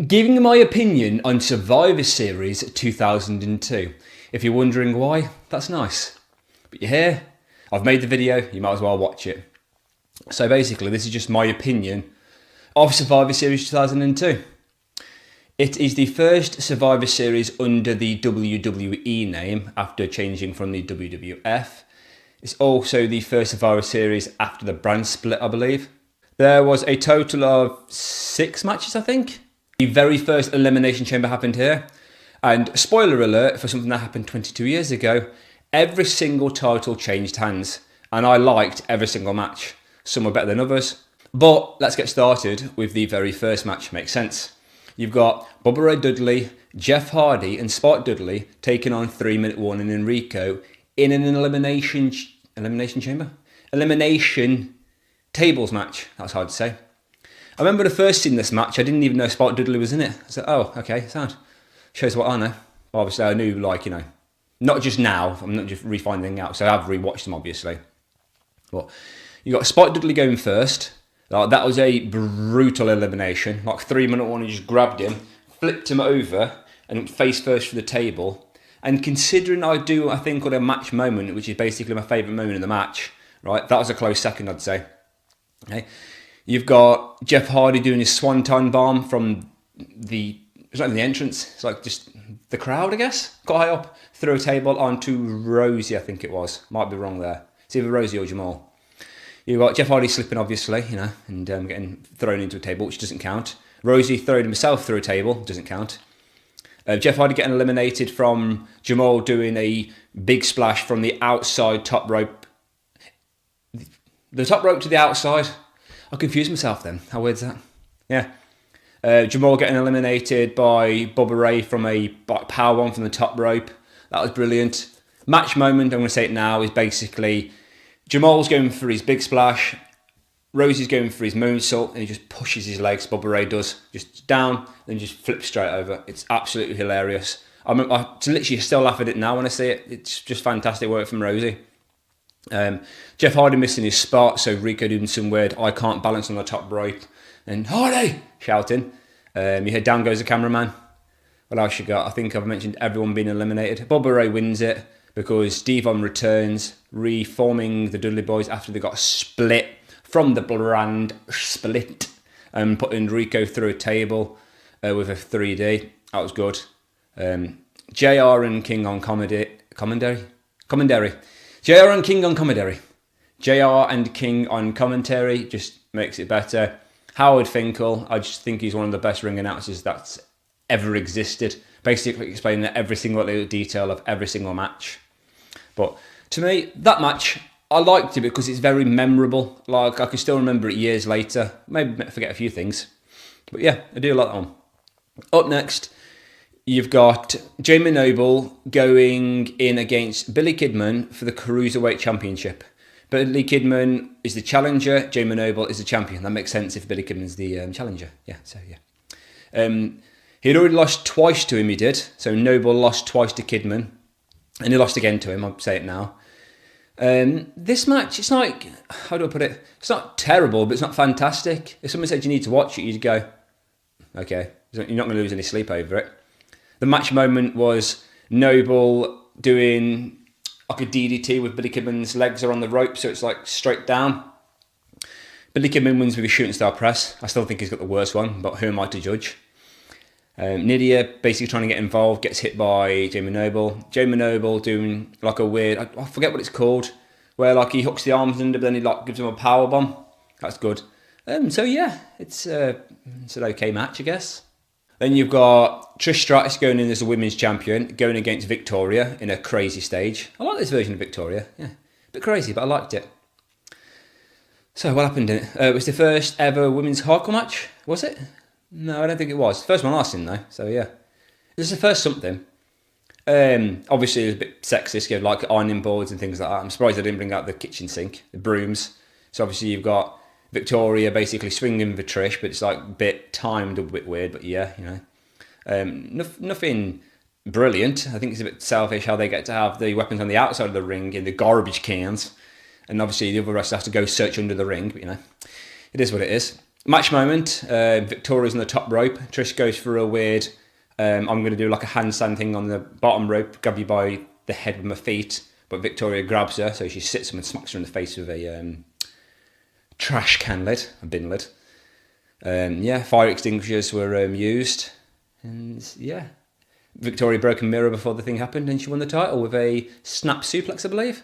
Giving my opinion on Survivor Series 2002. If you're wondering why, that's nice. But you're here, I've made the video, you might as well watch it. So basically, this is just my opinion of Survivor Series 2002. It is the first Survivor Series under the WWE name after changing from the WWF. It's also the first Survivor Series after the brand split, I believe. There was a total of 6 matches, I think. The very first Elimination Chamber happened here. And spoiler alert for something that happened 22 years ago, every single title changed hands. And I liked every single match. Some were better than others. But let's get started with the very first match. Makes sense. You've got Bubba Ray Dudley, Jeff Hardy and Spike Dudley taking on 3 Minute Warning and Enrico in an elimination tables match. That's hard to say. I remember the first seeing this match, I didn't even know Spike Dudley was in it. I said, oh, okay, sound. Shows what I know. Well, obviously I knew, not just now, I'm not just refinding out, so I've rewatched them obviously. But you got Spike Dudley going first. That was a brutal elimination. 3 Minute Warning just grabbed him, flipped him over, and face first for the table. And considering I think, on a match moment, which is basically my favourite moment in the match, right? That was a close second, I'd say. Okay. You've got Jeff Hardy doing his swanton bomb from it's not even the entrance, it's like just the crowd, I guess. Got high up, threw a table onto Rosie, I think it was. Might be wrong there. It's either Rosie or Jamal. You've got Jeff Hardy slipping, obviously, and getting thrown into a table, which doesn't count. Rosie throwing himself through a table, doesn't count. Jeff Hardy getting eliminated from Jamal doing a big splash from the outside top rope. The top rope to the outside. I confused myself then. How weird's that? Yeah. Jamal getting eliminated by Bubba Ray from a powerbomb from the top rope. That was brilliant. Match moment, I'm going to say it now, is basically Jamal's going for his big splash. Rosie's going for his moonsault, and he just pushes his legs. Bubba Ray does. Just down, then just flips straight over. It's absolutely hilarious. I literally still laugh at it now when I see it. It's just fantastic work from Rosie. Jeff Hardy missing his spot, so Rico doing some weird I can't balance on the top rope. And Hardy shouting. You hear down goes the cameraman. What else you got? I think I've mentioned everyone being eliminated. Bubba Ray wins it because Devon returns, reforming the Dudley Boys after they got split from the brand split, and putting Rico through a table with a 3D. That was good. JR and King on commentary. JR and King on commentary. JR and King on commentary just makes it better. Howard Finkel, I just think he's one of the best ring announcers that's ever existed. Basically explaining every single little detail of every single match. But to me, that match, I liked it because it's very memorable. I can still remember it years later. Maybe forget a few things. But yeah, I do like that one. Up next, you've got Jamie Noble going in against Billy Kidman for the Cruiserweight Championship. Billy Kidman is the challenger, Jamie Noble is the champion. That makes sense if Billy Kidman's the challenger. Yeah, so yeah. He'd already lost twice to him, he did. So Noble lost twice to Kidman. And he lost again to him, I'll say it now. This match, it's like, how do I put it? It's not terrible, but it's not fantastic. If someone said you need to watch it, you'd go, okay, you're not going to lose any sleep over it. The match moment was Noble doing like a DDT with Billy Kidman's legs are on the rope, so it's like straight down. Billy Kidman wins with a shooting star press. I still think he's got the worst one, but who am I to judge? Nydia basically trying to get involved, gets hit by Jamie Noble. Jamie Noble doing like a weird, I forget what it's called, where like he hooks the arms under, but then he like gives him a power bomb. That's good. So yeah, it's an okay match, I guess. Then you've got Trish Stratus going in as a women's champion, going against Victoria in a crazy stage. I like this version of Victoria. Yeah, a bit crazy, but I liked it. So what happened in it? It was the first ever women's hardcore match, was it? No, I don't think it was. First one I've seen though, so yeah. It was the first something. Obviously it was a bit sexist, you have like ironing boards and things like that. I'm surprised they didn't bring out the kitchen sink, the brooms. So obviously you've got Victoria basically swinging for Trish, but it's like a bit timed, a bit weird, but yeah, nothing brilliant. I think it's a bit selfish how they get to have the weapons on the outside of the ring in the garbage cans, and obviously the other wrestlers have to go search under the ring, but it is what it is. Match moment, Victoria's on the top rope. Trish goes for a weird, I'm going to do like a handstand thing on the bottom rope, grab you by the head with my feet. But Victoria grabs her, so she sits him and smacks her in the face with a trash can lid, a bin lid. Fire extinguishers were used. And yeah, Victoria broke a mirror before the thing happened and she won the title with a snap suplex, I believe.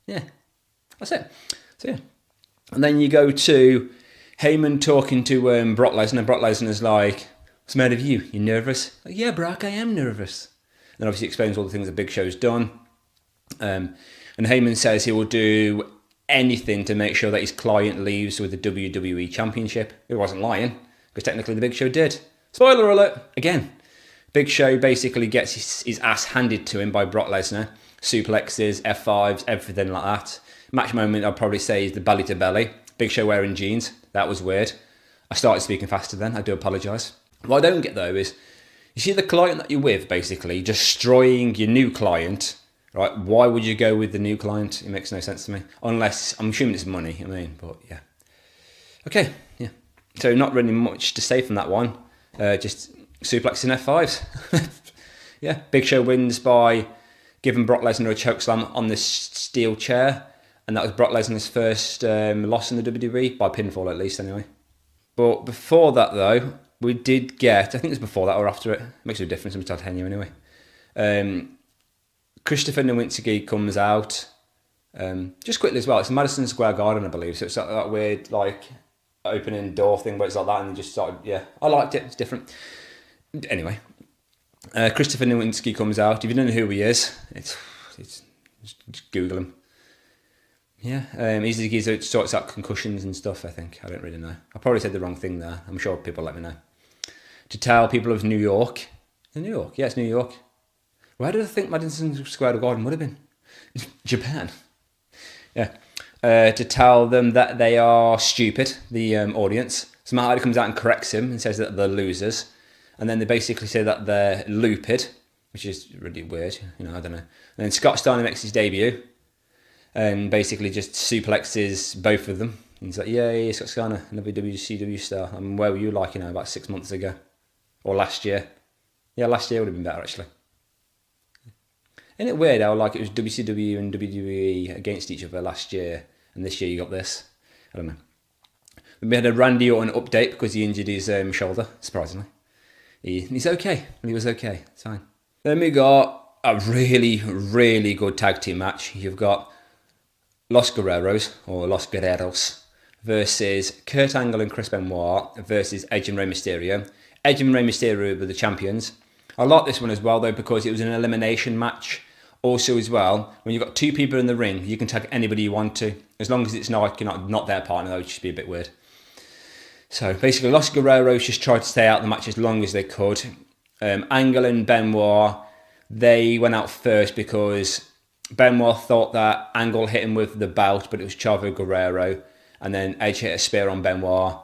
Yeah, that's it. So yeah. And then you go to Heyman talking to Brock Lesnar. Brock Lesnar's like, what's the matter with you? You nervous? Like, yeah, Brock, I am nervous. And obviously explains all the things the Big Show's done. And Heyman says he will do anything to make sure that his client leaves with the WWE Championship. He wasn't lying, because technically the Big Show did. Spoiler alert, again. Big Show basically gets his ass handed to him by Brock Lesnar. Suplexes, F5s, everything like that. Match moment, I'd probably say, is the belly to belly. Big Show wearing jeans. That was weird. I started speaking faster then. I do apologise. What I don't get, though, is you see the client that you're with, basically, destroying your new client, right? Why would you go with the new client? It makes no sense to me. Unless, I'm assuming it's money, but yeah. Okay, yeah. So not really much to say from that one. Just suplexing F5s. Yeah, Big Show wins by giving Brock Lesnar a chokeslam on the steel chair. And that was Brock Lesnar's first loss in the WWE, by pinfall at least anyway. But before that though, we did get, I think it was before that or after it, makes no difference, I'm telling you anyway. Christopher Nowinski comes out, just quickly as well, it's Madison Square Garden I believe, so it's like that weird like opening door thing where it's like that and just started, yeah, I liked it, it's different. Anyway, Christopher Nowinski comes out, if you don't know who he is, it's just Google him. Yeah, he's the geezer that sorts out concussions and stuff, I think. I don't really know. I probably said the wrong thing there. I'm sure people let me know. To tell people of New York. New York? Yeah, it's New York. Where did I think Madison Square Garden would have been? Japan. Yeah. To tell them that they are stupid, the audience. So Matt Hardy comes out and corrects him and says that they're losers. And then they basically say that they're looped, which is really weird. I don't know. And then Scott Steiner makes his debut. And basically just suplexes both of them. He's like, yeah, Scott Steiner, another WCW star. And where were you like, about 6 months ago? Or last year? Yeah, last year would have been better, actually. Isn't it weird how like it was WCW and WWE against each other last year, and this year you got this? I don't know. We had a Randy Orton update because he injured his shoulder, surprisingly. He's okay. He was okay. It's fine. Then we got a really, really good tag team match. You've got Los Guerreros versus Kurt Angle and Chris Benoit versus Edge and Rey Mysterio. Edge and Rey Mysterio were the champions. I like this one as well though because it was an elimination match. Also as well, when you've got two people in the ring, you can tag anybody you want to. As long as it's not their partner, that would just be a bit weird. So basically Los Guerreros just tried to stay out of the match as long as they could. Angle and Benoit, they went out first because Benoit thought that Angle hit him with the belt, but it was Chavo Guerrero. And then Edge hit a spear on Benoit.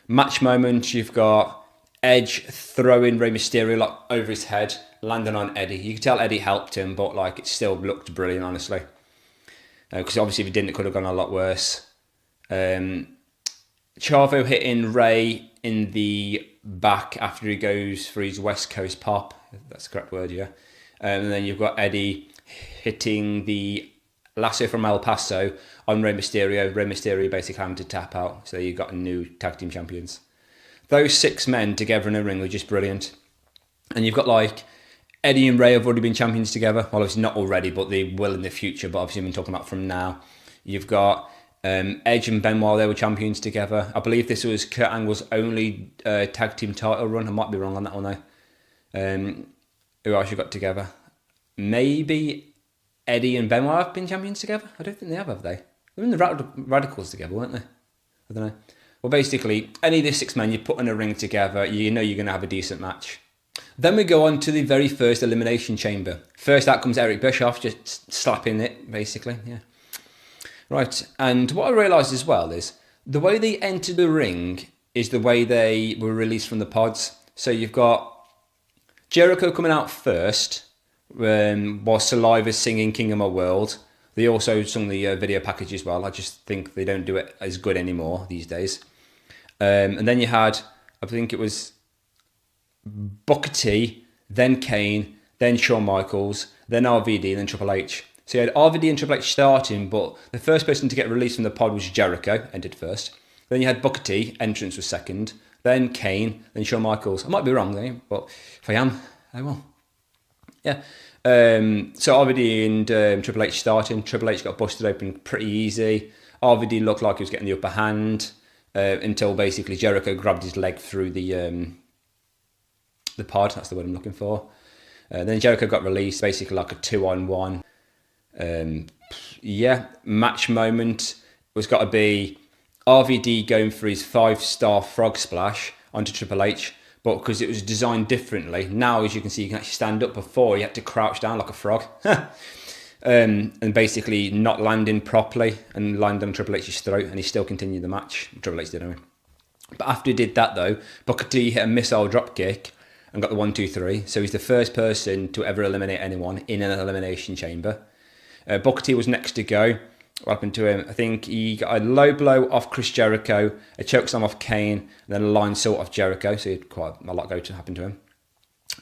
Match moment, you've got Edge throwing Rey Mysterio over his head, landing on Eddie. You can tell Eddie helped him, but it still looked brilliant, honestly. Because obviously if he didn't, it could have gone a lot worse. Chavo hitting Rey in the back after he goes for his West Coast pop. If that's the correct word, yeah. And then you've got Eddie hitting the lasso from El Paso on Rey Mysterio. Rey Mysterio basically having to tap out. So you've got new tag team champions. Those 6 men together in a ring were just brilliant. And you've got Eddie and Rey have already been champions together. Well, obviously not already, but they will in the future. But obviously I've been talking about from now. You've got Edge and Benoit, they were champions together. I believe this was Kurt Angle's only tag team title run. I might be wrong on that one though. Who else you got together? Maybe Eddie and Benoit have been champions together? I don't think they have they? They were in the Radicals together, weren't they? I don't know. Well, basically, any of the 6 men you put in a ring together, you know you're going to have a decent match. Then we go on to the very first Elimination Chamber. First out comes Eric Bischoff, just slapping it, basically, yeah. Right, and what I realised as well is the way they entered the ring is the way they were released from the pods. So you've got Jericho coming out first, while Saliva's singing King of My World. They also sung the video package as well. I just think they don't do it as good anymore these days. And then you had, I think it was Booker T, then Kane, then Shawn Michaels, then RVD, then Triple H. So you had RVD and Triple H starting, but the first person to get released from the pod was Jericho, entered first. Then you had Booker T, entrance was second. Then Kane, then Shawn Michaels. I might be wrong there, but if I am, I will. Yeah. So RVD and Triple H starting. Triple H got busted open pretty easy. RVD looked like he was getting the upper hand until basically Jericho grabbed his leg through the pod. That's the word I'm looking for. Then Jericho got released, basically like a 2-on-1. Match moment was got to be RVD going for his 5-star frog splash onto Triple H. But because it was designed differently, now as you can see, you can actually stand up. Before, you had to crouch down like a frog. And basically not landing properly and land on Triple H's throat, and he still continued the match. Triple H did anyway. But after he did that though, Booker T hit a missile dropkick and got the 1-2-3. So he's the first person to ever eliminate anyone in an elimination chamber. Booker T was next to go. What happened to him? I think he got a low blow off Chris Jericho, a chokeslam off Kane, and then a line salt off Jericho. So he had quite a lot to happen to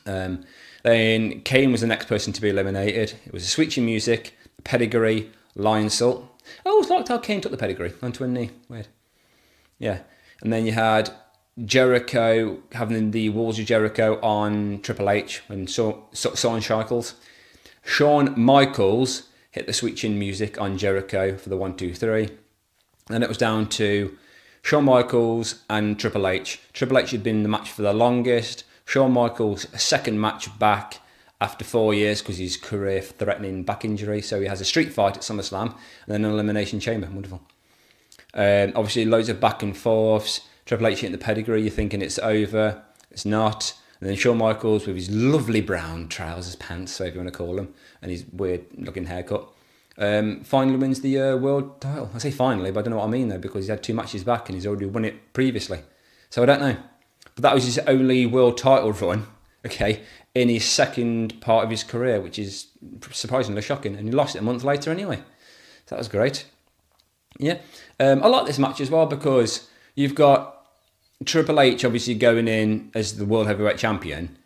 him. Then Kane was the next person to be eliminated. It was a switching music, pedigree, line salt. I always liked how Kane took the pedigree onto a knee. Weird. Yeah. And then you had Jericho having the Walls of Jericho on Triple H and Shawn Michaels. Shawn Michaels hit the switching music on Jericho for the 1-2-3. Then it was down to Shawn Michaels and Triple H. Triple H had been in the match for the longest. Shawn Michaels, a second match back after 4 years because his career-threatening back injury. So he has a street fight at SummerSlam and then an elimination chamber. Wonderful. Obviously, loads of back and forths. Triple H hitting the pedigree. You're thinking it's over. It's not. And then Shawn Michaels with his lovely brown trousers, pants, whatever you want to call them, and his weird-looking haircut. Finally wins the world title. I say finally, but I don't know what I mean though, because he's had 2 matches back and he's already won it previously. So I don't know. But that was his only world title run, okay, in his second part of his career, which is surprisingly shocking. And he lost it a month later anyway. So that was great. Yeah. I like this match as well because you've got Triple H obviously going in as the World Heavyweight Champion,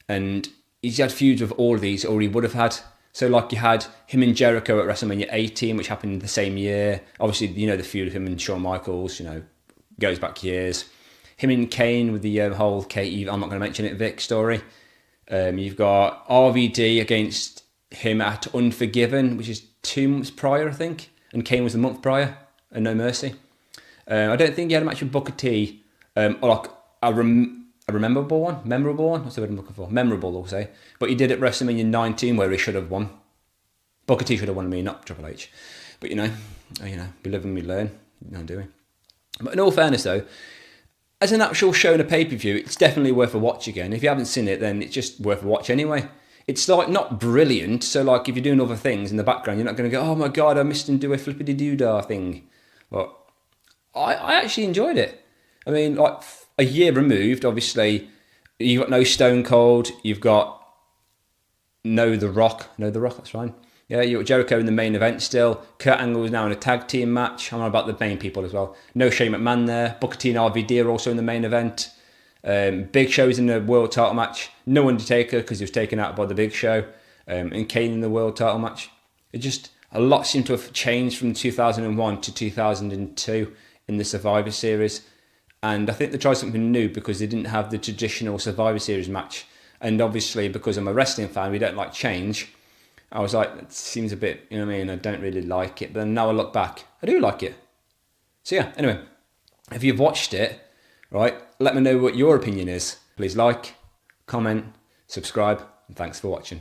and he's had feuds with all of these, or he would have had. So like you had him and Jericho at WrestleMania 18, which happened the same year. Obviously, you know, the feud of him and Shawn Michaels, you know, goes back years. Him and Kane with the whole Katie, I'm not going to mention it, Vic story. You've got RVD against him at Unforgiven, which is 2 months prior, I think. And Kane was the month prior, and No Mercy. I don't think he had a match with Booker T, or like a memorable one. What's the word I'm looking for? Memorable, I'll say. But he did at WrestleMania 19, where he should have won. Booker T should have won me, not Triple H. But you know, we live and we learn. You know, do we? But in all fairness, though, as an actual show and a pay-per-view, it's definitely worth a watch again. If you haven't seen it, then it's just worth a watch anyway. It's like not brilliant, so like if you're doing other things in the background, you're not going to go, oh my god, I missed him do a flippity-doo-dah thing. But I actually enjoyed it. I mean, like a year removed, obviously, you've got no Stone Cold, you've got no The Rock, that's fine. Yeah, you've got Jericho in the main event still. Kurt Angle is now in a tag team match. I'm on about the main people as well. No Shane McMahon there. Booker T and RVD are also in the main event. Big Show's in the world title match. No Undertaker because he was taken out by the Big Show. And Kane in the world title match. A lot seemed to have changed from 2001 to 2002 in the Survivor Series. And I think they tried something new because they didn't have the traditional Survivor Series match. And obviously, because I'm a wrestling fan, we don't like change. I was like, it seems a bit, you know what I mean? I don't really like it. But then now I look back, I do like it. So yeah, anyway, if you've watched it, right, let me know what your opinion is. Please like, comment, subscribe, and thanks for watching.